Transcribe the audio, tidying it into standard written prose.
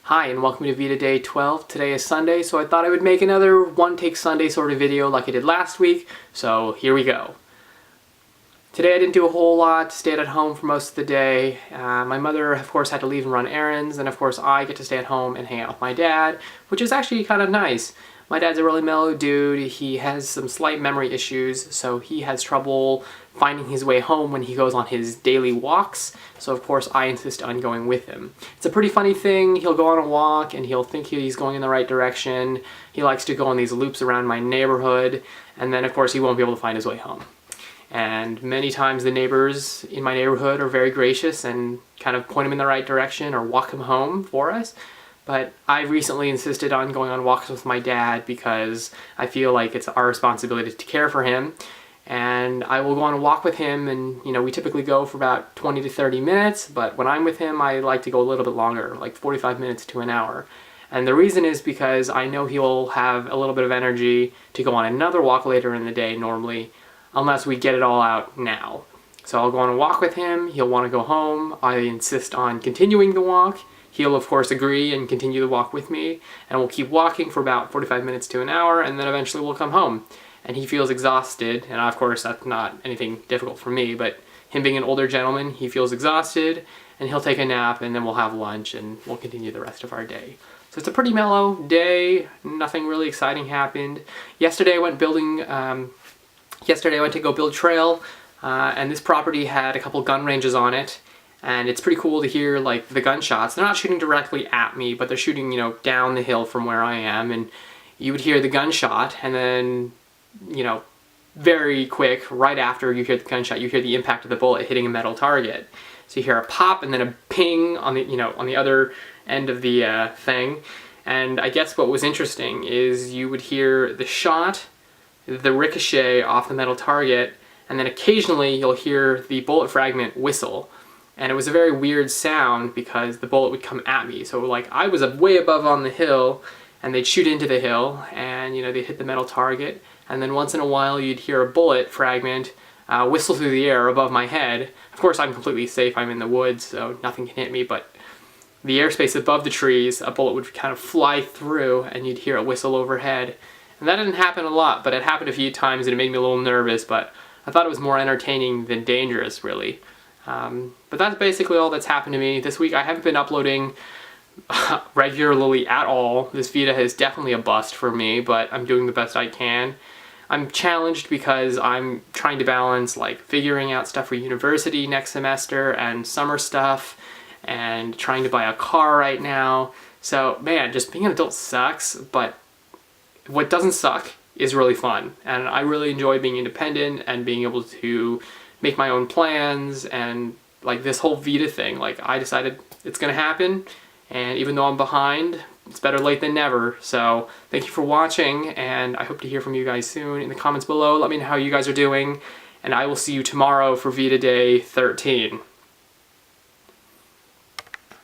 Hi and welcome to VEDA Day 12. Today is Sunday, so I thought I would make another one-take Sunday sort of video like I did last week, so here we go. Today I didn't do a whole lot, stayed at home for most of the day. My mother, of course, had to leave and run errands, and of course I get to stay at home and hang out with my dad, which is actually kind of nice. My dad's a really mellow dude. He has some slight memory issues, so he has trouble finding his way home when he goes on his daily walks, so of course I insist on going with him. It's a pretty funny thing. He'll go on a walk and he'll think he's going in the right direction. He likes to go on these loops around my neighborhood, and then of course he won't be able to find his way home. And many times the neighbors in my neighborhood are very gracious and kind of point him in the right direction or walk him home for us. But I've recently insisted on going on walks with my dad because I feel like it's our responsibility to care for him. And I will go on a walk with him, and we typically go for about 20 to 30 minutes, but when I'm with him I like to go a little bit longer, like 45 minutes to an hour. And the reason is because I know he'll have a little bit of energy to go on another walk later in the day normally, unless we get it all out now. So I'll go on a walk with him, he'll want to go home, I insist on continuing the walk. He'll of course agree and continue the walk with me, and we'll keep walking for about 45 minutes to an hour, and then eventually we'll come home. And he feels exhausted, and of course that's not anything difficult for me, but him being an older gentleman, he feels exhausted, and he'll take a nap, and then we'll have lunch, and we'll continue the rest of our day. So it's a pretty mellow day, nothing really exciting happened. Yesterday I went to go build trail, and this property had a couple gun ranges on it. And it's pretty cool to hear like the gunshots. They're not shooting directly at me, but they're shooting, down the hill from where I am. And you would hear the gunshot, and then, very quick, right after you hear the gunshot, you hear the impact of the bullet hitting a metal target. So you hear a pop and then a ping on the, on the other end of the thing. And I guess what was interesting is you would hear the shot, the ricochet off the metal target, and then occasionally you'll hear the bullet fragment whistle. And it was a very weird sound because the bullet would come at me. So like I was way above on the hill, and they'd shoot into the hill, and they'd hit the metal target, and then once in a while you'd hear a bullet fragment whistle through the air above my head. Of course I'm completely safe, I'm in the woods, so nothing can hit me, but the airspace above the trees, a bullet would kind of fly through and you'd hear a whistle overhead. And that didn't happen a lot, but it happened a few times and it made me a little nervous, but I thought it was more entertaining than dangerous, really. But that's basically all that's happened to me this week. I haven't been uploading regularly at all. This VEDA is definitely a bust for me, but I'm doing the best I can. I'm challenged because I'm trying to balance like figuring out stuff for university next semester and summer stuff and trying to buy a car right now. So man, just being an adult sucks, but what doesn't suck is really fun. And I really enjoy being independent and being able to make my own plans, and like this whole VEDA thing, like I decided it's gonna happen, and even though I'm behind, it's better late than never. So thank you for watching, and I hope to hear from you guys soon. In the comments below, let me know how you guys are doing, and I will see you tomorrow for VEDA Day 13.